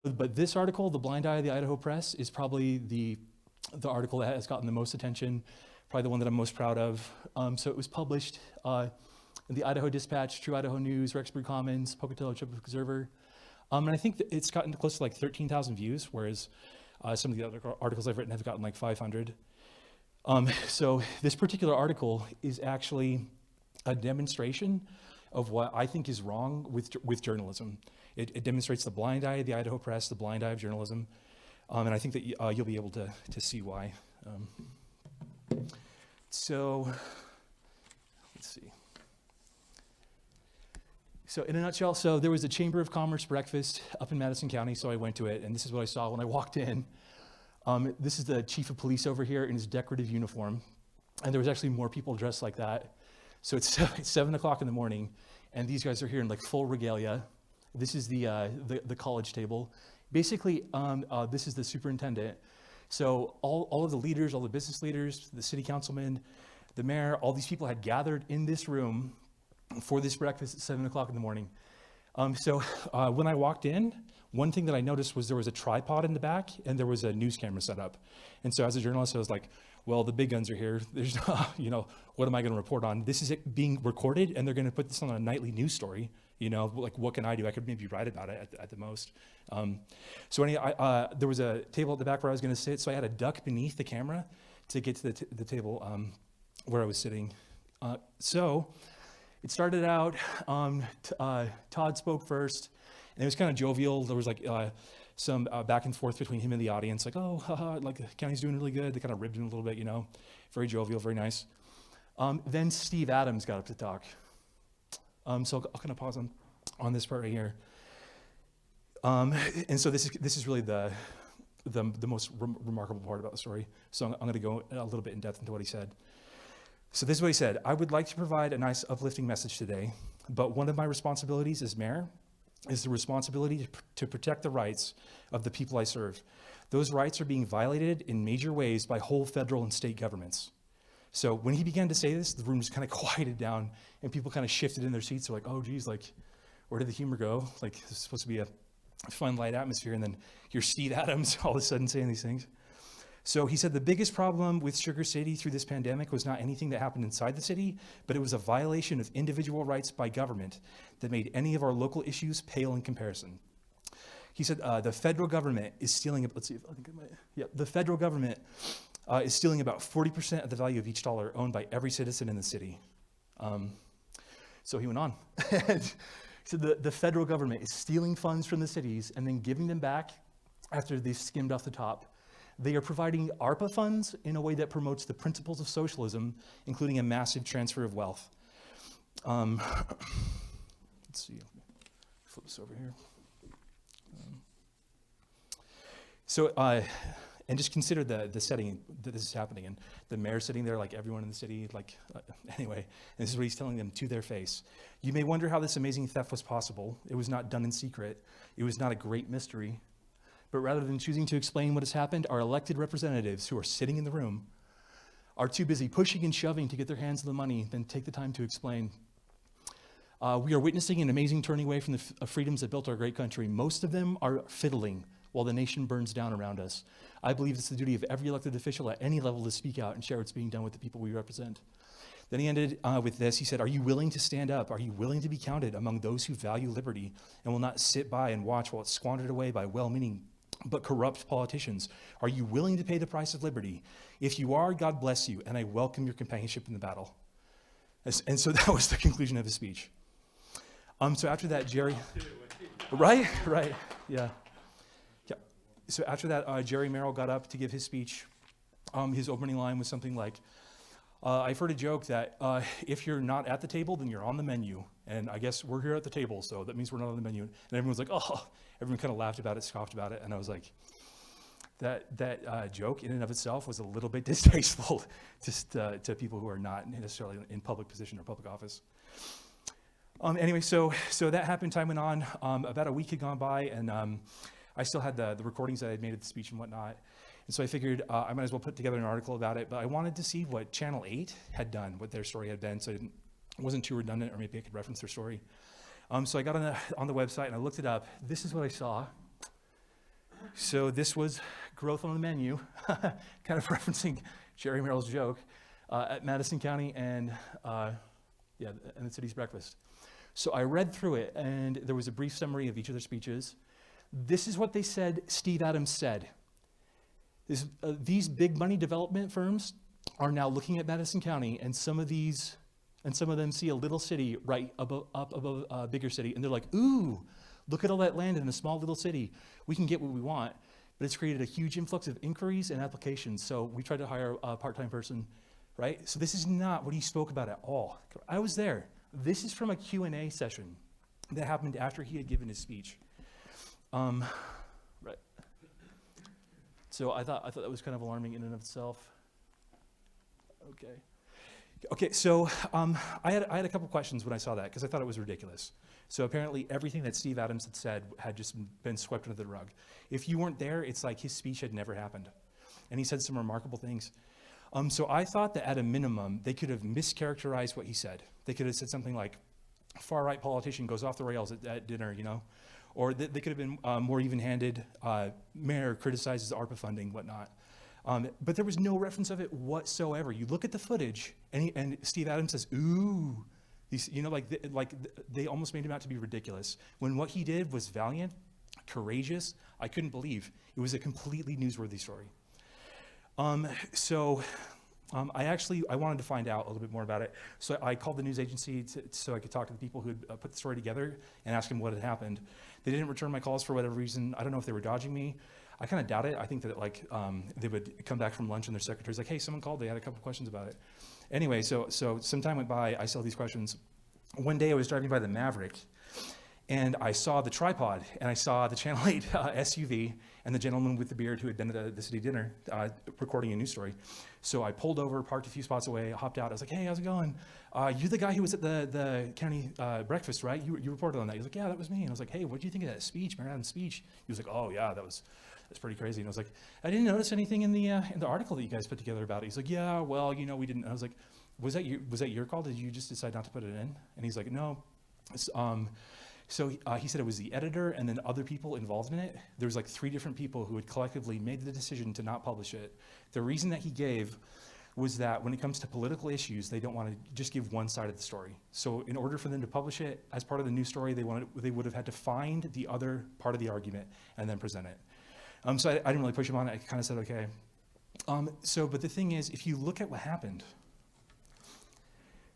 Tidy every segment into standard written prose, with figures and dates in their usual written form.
But this article, The Blind Eye of the Idaho Press, is probably the article that has gotten the most attention, probably the one that I'm most proud of. So it was published in the Idaho Dispatch, True Idaho News, Rexburg Commons, Pocatello Tribune Observer. And I think that it's gotten close to like 13,000 views, whereas some of the other articles I've written have gotten like 500. So this particular article is actually a demonstration of what I think is wrong with journalism. It demonstrates the blind eye of the Idaho Press, the blind eye of journalism, and I think that you'll be able to see why. So let's see. So in a nutshell, so there was a Chamber of Commerce breakfast up in Madison County, so I went to it, and this is what I saw when I walked in. This is the chief of police over here in his decorative uniform, and there was actually more people dressed like that. So it's 7 o'clock in the morning, and these guys are here in like full regalia. This is the college table. Basically, this is the superintendent. So all of the leaders, all the business leaders, the city councilmen, the mayor, all these people had gathered in this room for this breakfast at 7 o'clock in the morning. So when I walked in, one thing that I noticed was there was a tripod in the back and there was a news camera set up. And so as a journalist, I was like, well, the big guns are here. There's, what am I going to report on? This is it being recorded and they're going to put this on a nightly news story. Like what can I do? I could maybe write about it at the most. So anyway, there was a table at the back where I was going to sit. So I had to duck beneath the camera to get to the table where I was sitting. So it started out, Todd spoke first, and it was kind of jovial. There was like some back and forth between him and the audience, like, oh, haha, like the county's doing really good. They kind of ribbed him a little bit, very jovial, very nice. Then Steve Adams got up to talk. So I'll kind of pause on this part right here. And so this is really the most remarkable part about the story. So I'm going to go a little bit in depth into what he said. So this is what he said. I would like to provide a nice uplifting message today, but one of my responsibilities as mayor is the responsibility to protect the rights of the people I serve. Those rights are being violated in major ways by whole federal and state governments. So when he began to say this, the room just kind of quieted down and people kind of shifted in their seats. They're like, oh geez, like where did the humor go? Like this is supposed to be a fun, light atmosphere. And then here's Steve Adams all of a sudden saying these things. So he said the biggest problem with Sugar City through this pandemic was not anything that happened inside the city, but it was a violation of individual rights by government that made any of our local issues pale in comparison. He said the federal government is stealing, let's see if I think I might, yeah, the federal government is stealing about 40% of the value of each dollar owned by every citizen in the city. So he went on. He said the federal government is stealing funds from the cities and then giving them back after they've skimmed off the top. They are providing ARPA funds in a way that promotes the principles of socialism, including a massive transfer of wealth. Let's see, flip this over here. And just consider the setting that this is happening in. The mayor sitting there like everyone in the city, anyway, and this is what he's telling them to their face. You may wonder how this amazing theft was possible. It was not done in secret. It was not a great mystery. But rather than choosing to explain what has happened, our elected representatives who are sitting in the room are too busy pushing and shoving to get their hands on the money than take the time to explain. We are witnessing an amazing turning away from the freedoms that built our great country. Most of them are fiddling while the nation burns down around us. I believe it's the duty of every elected official at any level to speak out and share what's being done with the people we represent. Then he ended with this. He said, are you willing to stand up? Are you willing to be counted among those who value liberty and will not sit by and watch while it's squandered away by well-meaning but corrupt politicians? Are you willing to pay the price of liberty? If you are, God bless you, and I welcome your companionship in the battle. And so that was the conclusion of his speech. So after that, Jerry, right, yeah. So after that, Jerry Merrill got up to give his speech. His opening line was something like, I've heard a joke that if you're not at the table, then you're on the menu. And I guess we're here at the table, so that means we're not on the menu. And everyone's like, oh, everyone kind of laughed about it, scoffed about it. And I was like, that joke in and of itself was a little bit distasteful just to people who are not necessarily in public position or public office. Anyway, so that happened, time went on. About a week had gone by, and I still had the recordings that I had made of the speech and whatnot. And so I figured I might as well put together an article about it, but I wanted to see what Channel 8 had done, what their story had been, so it wasn't too redundant, or maybe I could reference their story. So I got on the website and I looked it up. This is what I saw. So this was growth on the menu, kind of referencing Jerry Merrill's joke at Madison County and the city's breakfast. So I read through it, and there was a brief summary of each of their speeches. This is what they said Steve Adams said. These big money development firms are now looking at Madison County, and some of them see a little city right up above a bigger city, and they're like, ooh, look at all that land in a small little city. We can get what we want. But it's created a huge influx of inquiries and applications. So we tried to hire a part-time person, right? So this is not what he spoke about at all. I was there. This is from a Q&A session that happened after he had given his speech. Right. So I thought that was kind of alarming in and of itself. Okay, so I had a couple questions when I saw that, because I thought it was ridiculous. So apparently everything that Steve Adams had said had just been swept under the rug. If you weren't there, it's like his speech had never happened. And he said some remarkable things. So I thought that at a minimum, they could have mischaracterized what he said. They could have said something like, far-right politician goes off the rails at dinner, you know? Or they could have been more even-handed, mayor criticizes ARPA funding, whatnot. But there was no reference of it whatsoever. You look at the footage, and Steve Adams says, ooh. They almost made him out to be ridiculous. When what he did was valiant, courageous, I couldn't believe. It was a completely newsworthy story. I wanted to find out a little bit more about it. So I called the news agency so I could talk to the people who had put the story together and ask them what had happened. They didn't return my calls for whatever reason. I don't know if they were dodging me. I kind of doubt it. I think that they would come back from lunch and their secretary's like, hey, someone called, they had a couple questions about it. Anyway, so some time went by, I saw these questions. One day I was driving by the Maverick, and I saw the tripod, and I saw the Channel 8 SUV, and the gentleman with the beard who had been at the city dinner recording a news story. So I pulled over, parked a few spots away, hopped out. I was like, hey, how's it going? You're the guy who was at the county breakfast, right? You reported on that. He was like, yeah, that was me. And I was like, hey, what do you think of that speech, Mayor Adams' speech? He was like, oh, yeah, that's pretty crazy. And I was like, I didn't notice anything in the article that you guys put together about it. He's like, yeah, well, we didn't. And I was like, was that your call? Did you just decide not to put it in? And he's like, no. So he said it was the editor and then other people involved in it. There was like 3 different people who had collectively made the decision to not publish it. The reason that he gave was that when it comes to political issues, they don't want to just give one side of the story. So in order for them to publish it as part of the news story, they would have had to find the other part of the argument and then present it. So I didn't really push him on it. I kind of said, okay. But the thing is, if you look at what happened,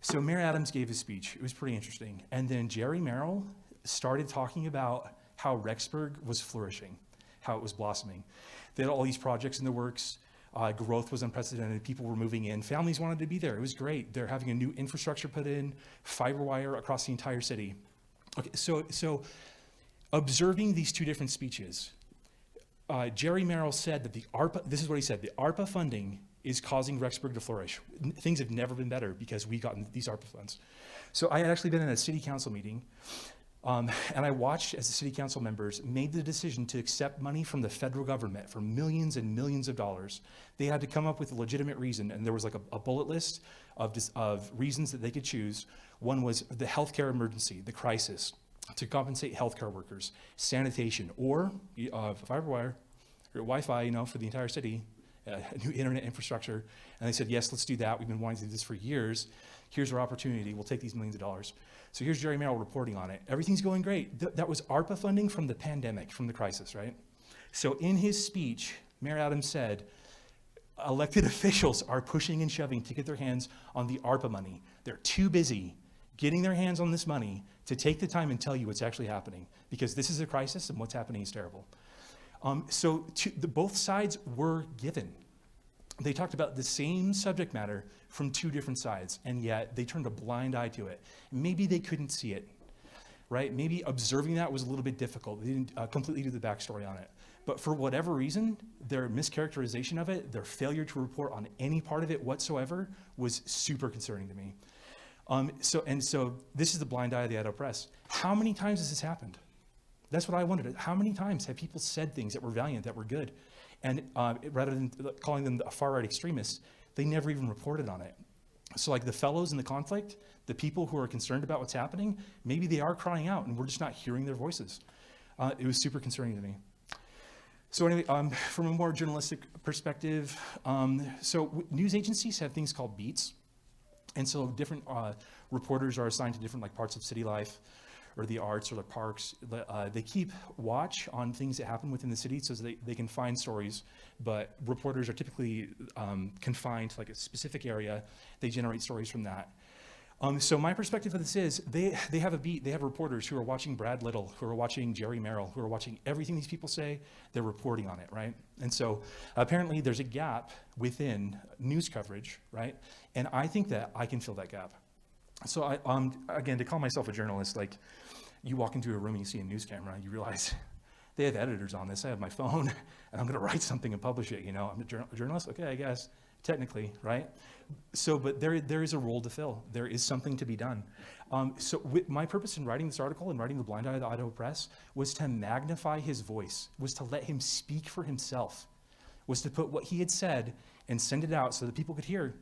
so Mayor Adams gave his speech. It was pretty interesting. And then Jerry Merrill started talking about how Rexburg was flourishing, how it was blossoming. They had all these projects in the works. Growth was unprecedented. People were moving in. Families wanted to be there. It was great. They're having a new infrastructure put in, fiber wire across the entire city. Okay, so observing these 2 different speeches, Jerry Merrill said that this is what he said, the ARPA funding is causing Rexburg to flourish. Things have never been better because we got these ARPA funds. So I had actually been in a city council meeting, and I watched as the city council members made the decision to accept money from the federal government for millions and millions of dollars. They had to come up with a legitimate reason, and there was like a bullet list of reasons that they could choose. One was the healthcare emergency, the crisis, to compensate healthcare workers, sanitation, or fiber wire, or Wi-Fi, for the entire city, new internet infrastructure. And they said, yes, let's do that. We've been wanting to do this for years. Here's our opportunity. We'll take these millions of dollars. So here's Jerry Merrill reporting on it. Everything's going great. That was ARPA funding from the pandemic, from the crisis, right? So in his speech, Mayor Adams said, elected officials are pushing and shoving to get their hands on the ARPA money. They're too busy getting their hands on this money to take the time and tell you what's actually happening, because this is a crisis and what's happening is terrible. Both sides were given. They talked about the same subject matter from 2 different sides, and yet they turned a blind eye to it. Maybe they couldn't see it, right? Maybe observing that was a little bit difficult. They didn't completely do the backstory on it. But for whatever reason, their mischaracterization of it, their failure to report on any part of it whatsoever was super concerning to me. So this is the blind eye of the Idaho Press. How many times has this happened? That's what I wondered. How many times have people said things that were valiant, that were good? And rather than calling them far-right extremists, they never even reported on it. So like the fellows in the conflict, the people who are concerned about what's happening, maybe they are crying out and we're just not hearing their voices. It was super concerning to me. So anyway, from a more journalistic perspective, news agencies have things called beats. And so different reporters are assigned to different like parts of city life or the arts or the parks. They keep watch on things that happen within the city so they can find stories, but reporters are typically confined to like a specific area. They generate stories from that. So my perspective of this is they have a beat. They have reporters who are watching Brad Little, who are watching Jerry Merrill, who are watching everything these people say. They're reporting on it, right? And so apparently there's a gap within news coverage, right? And I think that I can fill that gap. So again, to call myself a journalist, like you walk into a room and you see a news camera, you realize they have editors on this. I have my phone and I'm going to write something and publish it. You know, I'm a journalist. Okay, I guess technically, right? So, but there is a role to fill. There is something to be done. My purpose in writing this article and writing The Blind Eye of the Idaho Press was to magnify his voice, was to let him speak for himself, was to put what he had said and send it out so that people could hear,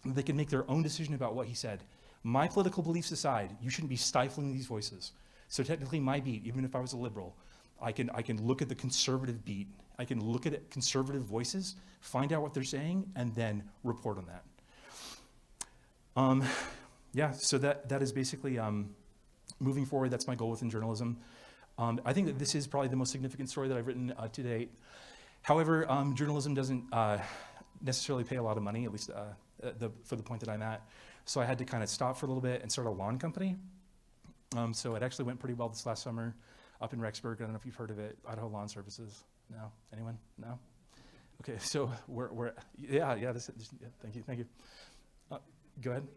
and they could make their own decision about what he said. My political beliefs aside, you shouldn't be stifling these voices. So technically my beat, even if I was a liberal, I can look at the conservative beat. I can look at conservative voices, find out what they're saying, and then report on that. Yeah, so that is basically moving forward. That's my goal within journalism. I think that this is probably the most significant story that I've written to date. However, journalism doesn't necessarily pay a lot of money, at least for the point that I'm at. So I had to kind of stop for a little bit and start a lawn company. So it actually went pretty well this last summer up in Rexburg. I don't know if you've heard of it, Idaho Lawn Services. No? Anyone? No? Okay, so we're yeah, thank you. Go ahead.